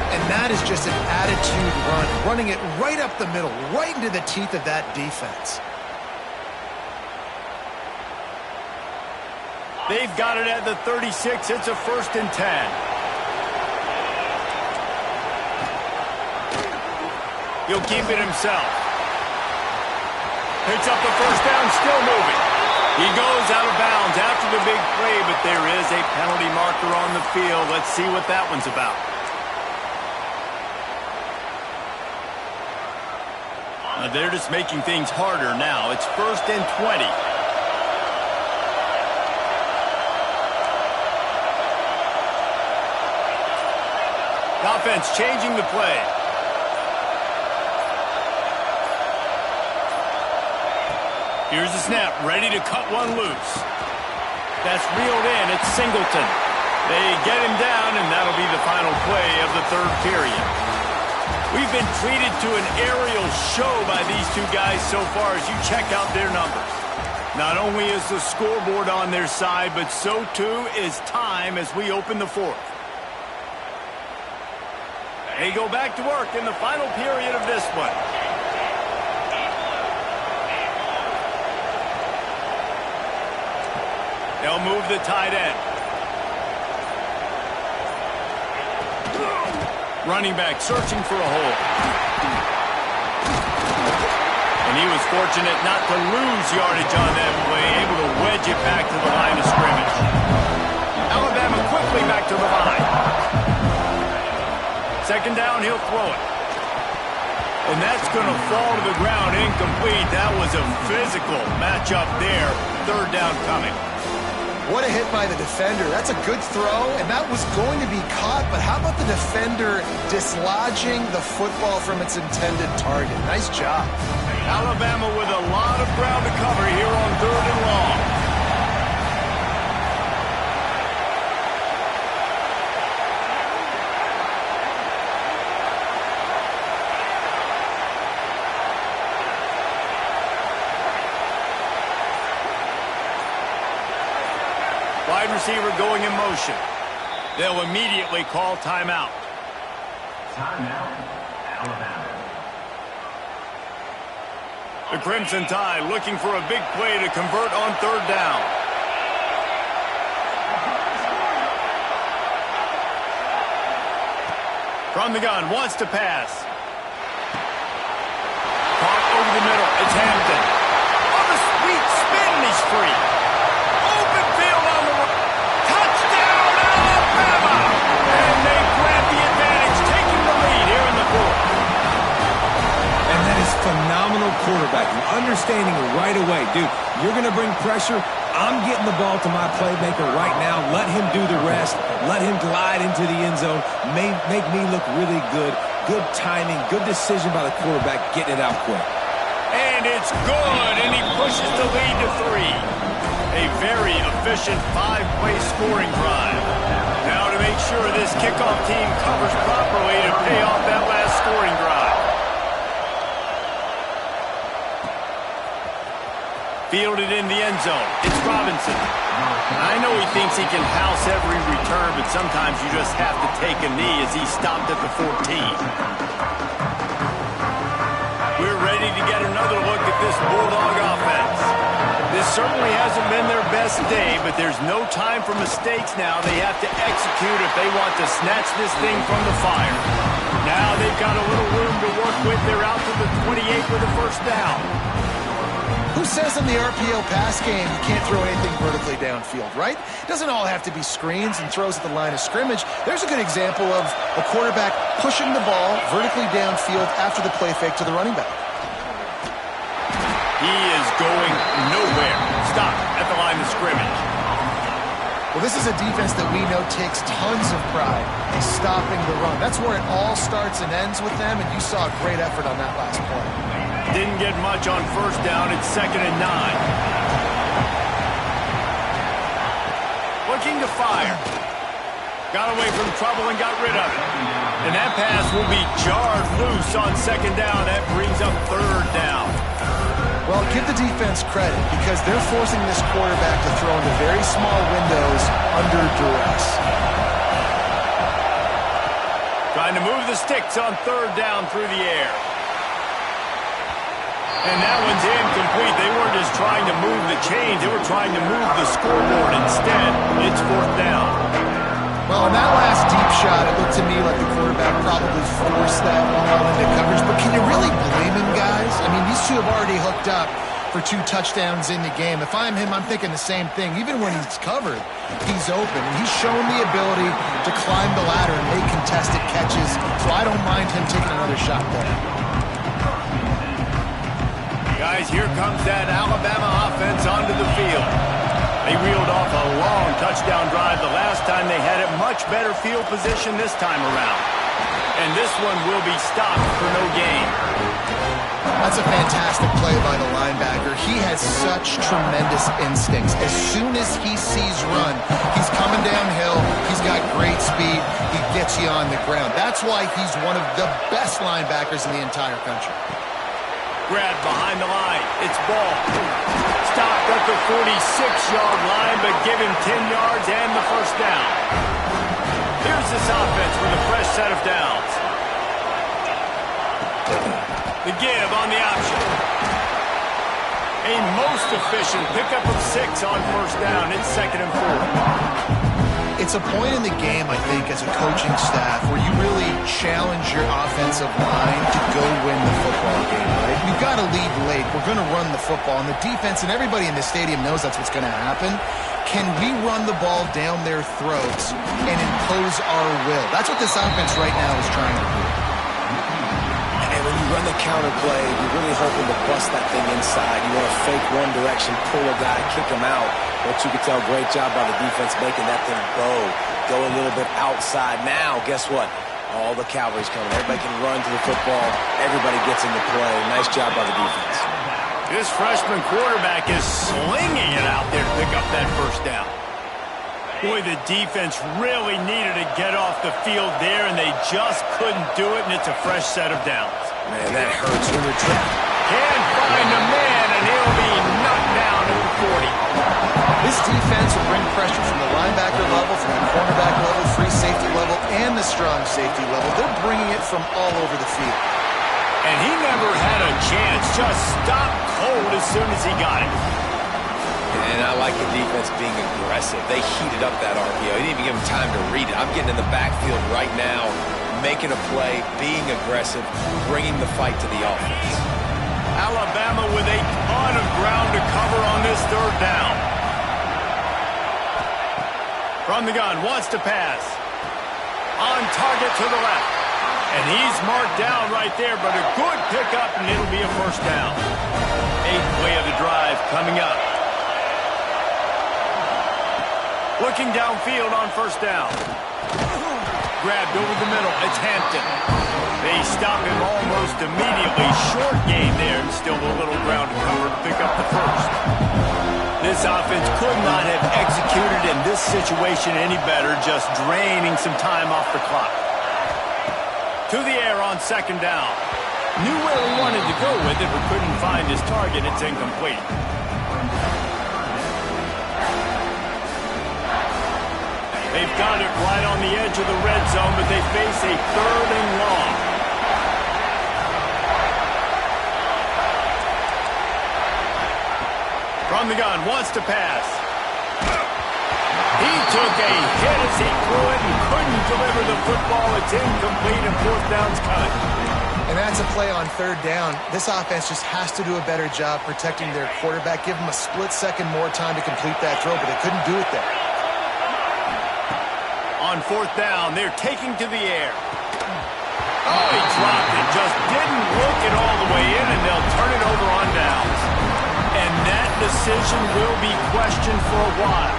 And that is just an attitude run, running it right up the middle, right into the teeth of that defense. They've got it at the 36. It's a 1st and 10. He'll keep it himself. Picks up the 1st down, still moving. He goes out of bounds after the big play, but there is a penalty marker on the field. Let's see what that one's about. They're just making things harder now. It's 1st and 20. The offense changing the play. Here's the snap, ready to cut one loose. That's reeled in. It's Singleton. They get him down, and that'll be the final play of the third period. We've been treated to an aerial show by these two guys so far as you check out their numbers. Not only is the scoreboard on their side, but so too is time as we open the fourth. They go back to work in the final period of this one. They'll move the tight end. Running back searching for a hole. And he was fortunate not to lose yardage on that play, able to wedge it back to the line of scrimmage. Alabama quickly back to the line. Second down, he'll throw it. And that's going to fall to the ground incomplete. That was a physical matchup there. Third down coming. What a hit by the defender. That's a good throw, and that was going to be caught, but how about the defender dislodging the football from its intended target? Nice job. Alabama with a lot of ground to cover here on third and long. Wide receiver going in motion. They'll immediately call timeout. Timeout, Alabama. The Crimson Tide looking for a big play to convert on third down. From the gun, wants to pass. Caught over the middle. It's Hampton. On the sweet spin, he's free. Open field on the right. Touchdown, Alabama! And they grab the advantage, taking the lead here in the fourth. And that is phenomenal quarterbacking. Understanding right away. Dude, you're going to bring pressure. I'm getting the ball to my playmaker right now. Let him do the rest. Let him glide into the end zone. Make me look really good. Good timing. Good decision by the quarterback getting it out quick. And it's good, and he pushes the lead to 3. A very efficient 5-play scoring drive. Now to make sure this kickoff team covers properly to pay off that last scoring drive. Fielded in the end zone. It's Robinson. I know he thinks he can house every return, but sometimes you just have to take a knee as he stopped at the 14. We're ready to get another look at this Bulldog offense. This certainly hasn't been their best day, but there's no time for mistakes now. They have to execute if they want to snatch this thing from the fire. Now they've got a little room to work with. They're out to the 28 with a first down. Who says in the RPO pass game you can't throw anything vertically downfield, right? It doesn't all have to be screens and throws at the line of scrimmage. There's a good example of a quarterback pushing the ball vertically downfield after the play fake to the running back. He is going nowhere. Stop at the line of scrimmage. Well, this is a defense that we know takes tons of pride in stopping the run. That's where it all starts and ends with them, and you saw a great effort on that last play. Didn't get much on first down. It's 2nd and 9. Looking to fire. Got away from trouble and got rid of it. And that pass will be jarred loose on 2nd down. That brings up 3rd down. Well, give the defense credit because they're forcing this quarterback to throw into very small windows under duress. Trying to move the sticks on 3rd down through the air. And that one's incomplete. They weren't just trying to move the chains. They were trying to move the scoreboard. Instead, it's 4th down. Well, on that last deep shot, it looked to me like the quarterback probably forced that ball into coverage. But can you really blame him, guys? I mean, these two have already hooked up for 2 touchdowns in the game. If I'm him, I'm thinking the same thing. Even when he's covered, he's open. And he's shown the ability to climb the ladder and make contested catches. So I don't mind him taking another shot there. Guys, here comes that Alabama offense onto the field. They reeled off a long touchdown drive the last time. They had it much better field position this time around. And this one will be stopped for no gain. That's a fantastic play by the linebacker. He has such tremendous instincts. As soon as he sees run, he's coming downhill. He's got great speed. He gets you on the ground. That's why he's one of the best linebackers in the entire country. Grab behind the line. It's ball. Stopped at the 46-yard line, but give him 10 yards and the first down. Here's this offense with a fresh set of downs. The give on the option. A most efficient pickup of 6 on first down. It's 2nd and 4. It's a point in the game, I think, as a coaching staff where you really challenge your offensive line to go win the football game, right? You've got to lead late. We're going to run the football. And the defense and everybody in the stadium knows that's what's going to happen. Can we run the ball down their throats and impose our will? That's what this offense right now is trying to do. And when you run the counter play, you're really hoping to bust that thing inside. You want to fake one direction, pull a guy, kick him out. But you can tell, great job by the defense making that thing go a little bit outside. Now, guess what? All the cavalry's coming. Everybody can run to the football. Everybody gets into play. Nice job by the defense. This freshman quarterback is slinging it out there to pick up that first down. Boy, the defense really needed to get off the field there, and they just couldn't do it, and it's a fresh set of downs. Man, that hurts when you're trapped. Can't find a man, and he'll be knocked down at the 40. This defense will bring pressure from the linebacker level, from the cornerback level, free safety level, and the strong safety level. They're bringing it from all over the field. And he never had a chance. Just stopped cold as soon as he got it. And I like the defense being aggressive. They heated up that RPO. He didn't even give him time to read it. I'm getting in the backfield right now, making a play, being aggressive, bringing the fight to the offense. Alabama with a ton of ground to cover on this third down. From the gun, wants to pass. On target to the left. And he's marked down right there, but a good pickup, and it'll be a first down. 8th play of the drive coming up. Looking downfield on first down. Grabbed over the middle. It's Hampton. They stop him almost immediately. Short gain there, and still a little ground to cover to pick up the first. This offense could not have executed in this situation any better, just draining some time off the clock. To the air on second down. Knew where he wanted to go with it, but couldn't find his target. It's incomplete. They've got it right on the edge of the red zone, but they face a 3rd and long. From the gun, wants to pass. He took a hit as he threw it and couldn't deliver the football. It's incomplete, and 4th down's coming. And that's a play on 3rd down. This offense just has to do a better job protecting their quarterback. Give him a split second more time to complete that throw, but they couldn't do it there. On 4th down, they're taking to the air. Oh, he dropped it. Just didn't look it all the way in, and they'll turn it over on downs. And that decision will be questioned for a while.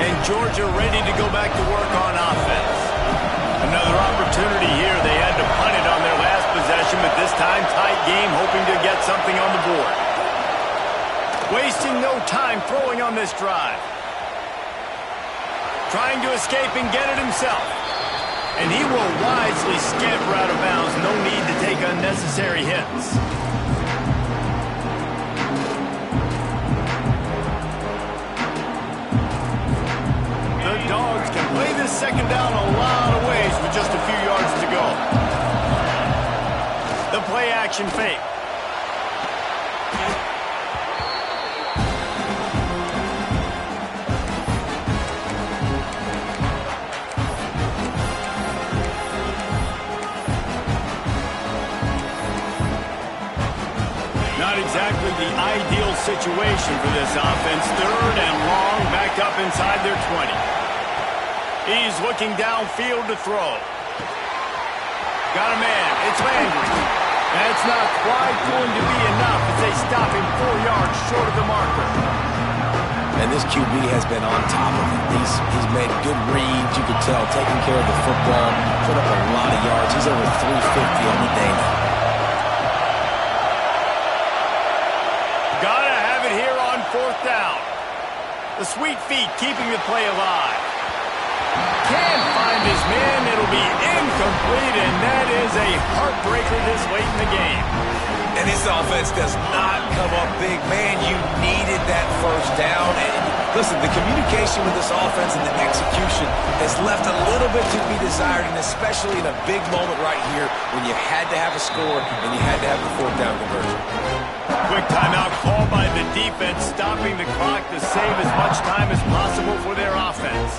And Georgia ready to go back to work on offense. Another opportunity here. They had to punt it on their last possession, but this time tight game, hoping to get something on the board. Wasting no time throwing on this drive. Trying to escape and get it himself. And he will wisely scamper out of bounds. No need to take unnecessary hits. The Dogs can play this second down a lot of ways with just a few yards to go. The play action fake. Not exactly the ideal situation for this offense. 3rd and long, backed up inside their 20. He's looking downfield to throw. Got a man. It's Landry. That's not quite going to be enough as they stop him 4 yards short of the marker. this QB has been on top of it. He's made good reads, you could tell, taking care of the football, put up a lot of yards. He's over 350 on the day now. Gotta have it here on 4th down. The sweet feet keeping the play alive. Can't find his man. It'll be incomplete, and that is a heartbreaker this late in the game. And this offense does not come up big. Man, you needed that first down. And listen, the communication with this offense and the execution has left a little bit to be desired, and especially in a big moment right here when you had to have a score and you had to have the 4th down conversion. Quick timeout called by the defense, stopping the clock to save as much time as possible for their offense.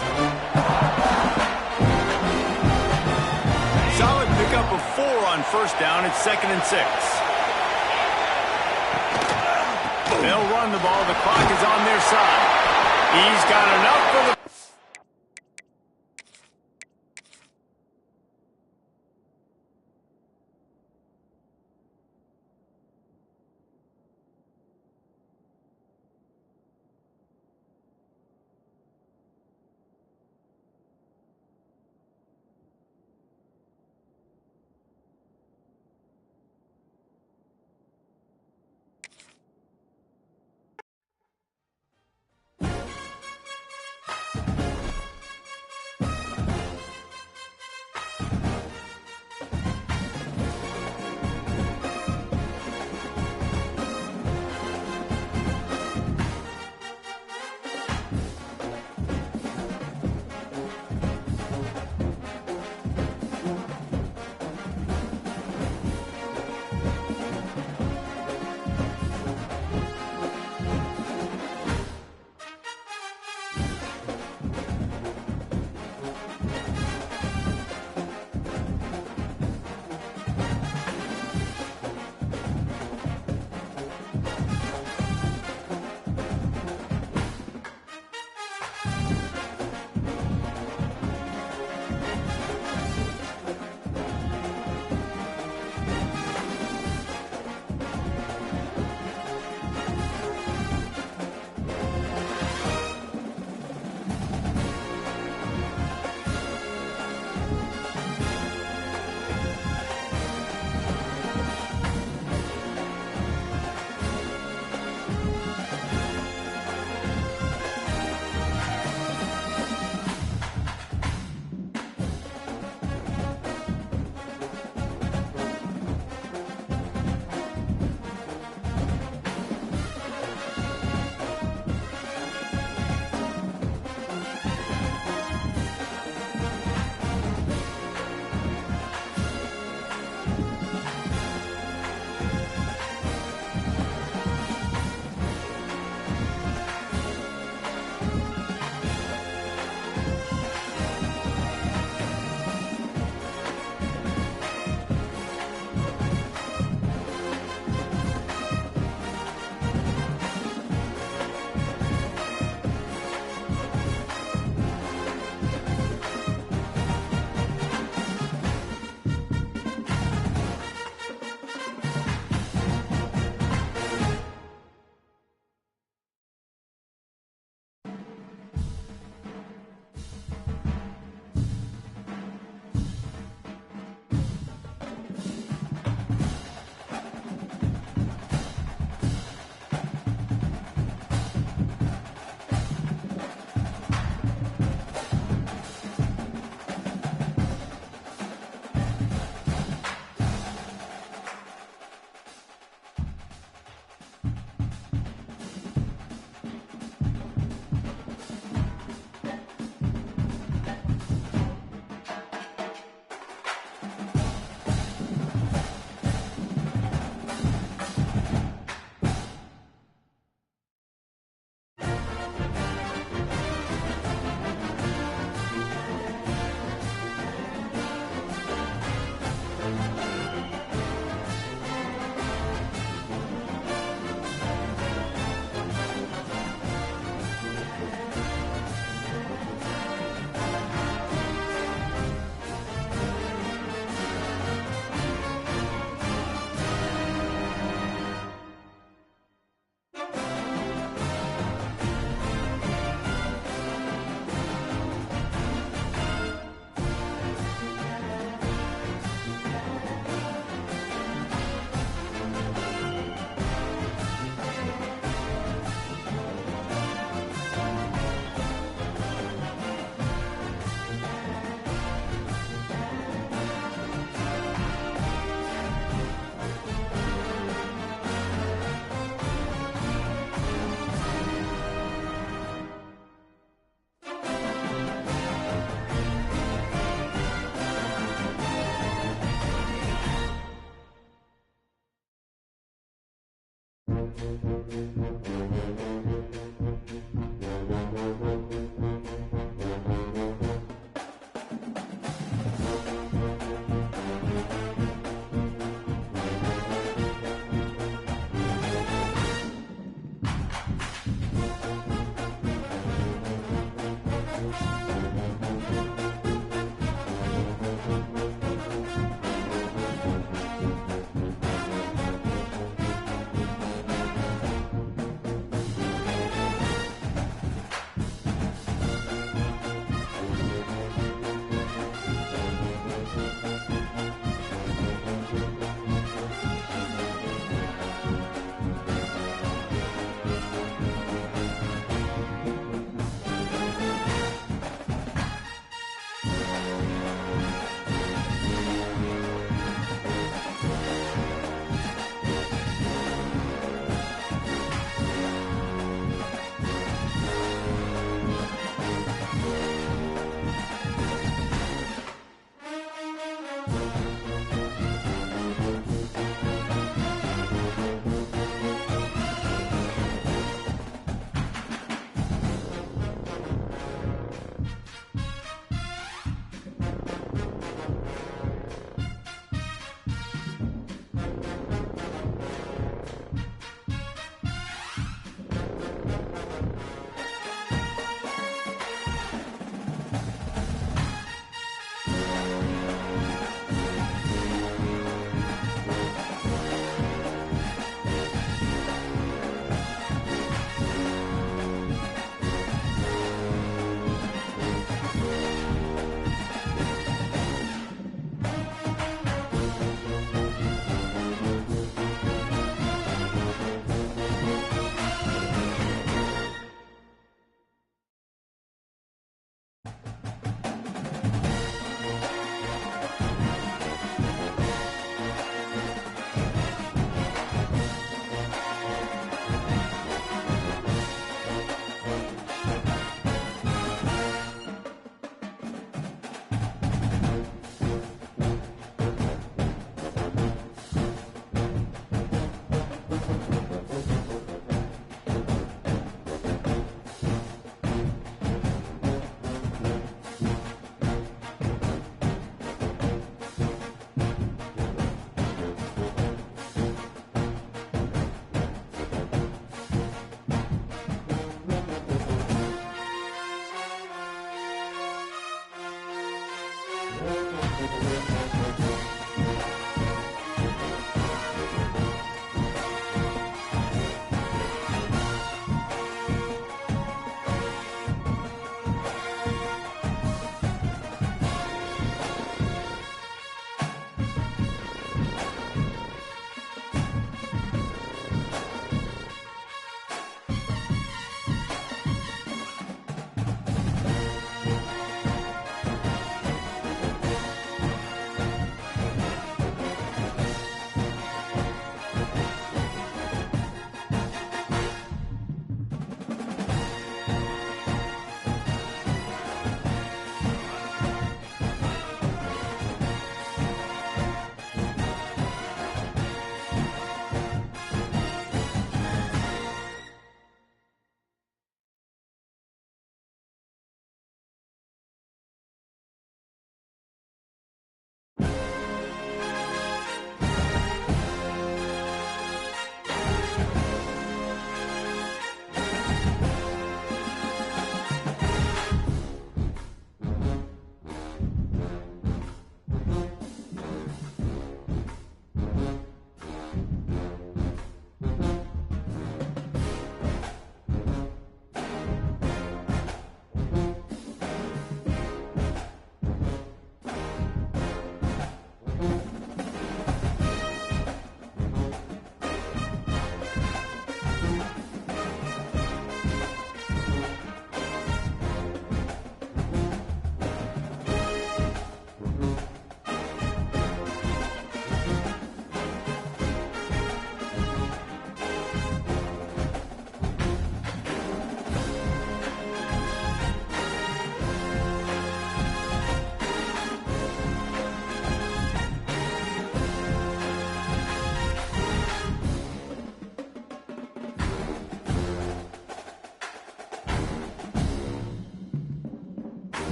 Solid pickup of 4 on 1st down. It's 2nd and 6. They'll run the ball. The clock is on their side. He's got enough for the...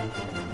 it.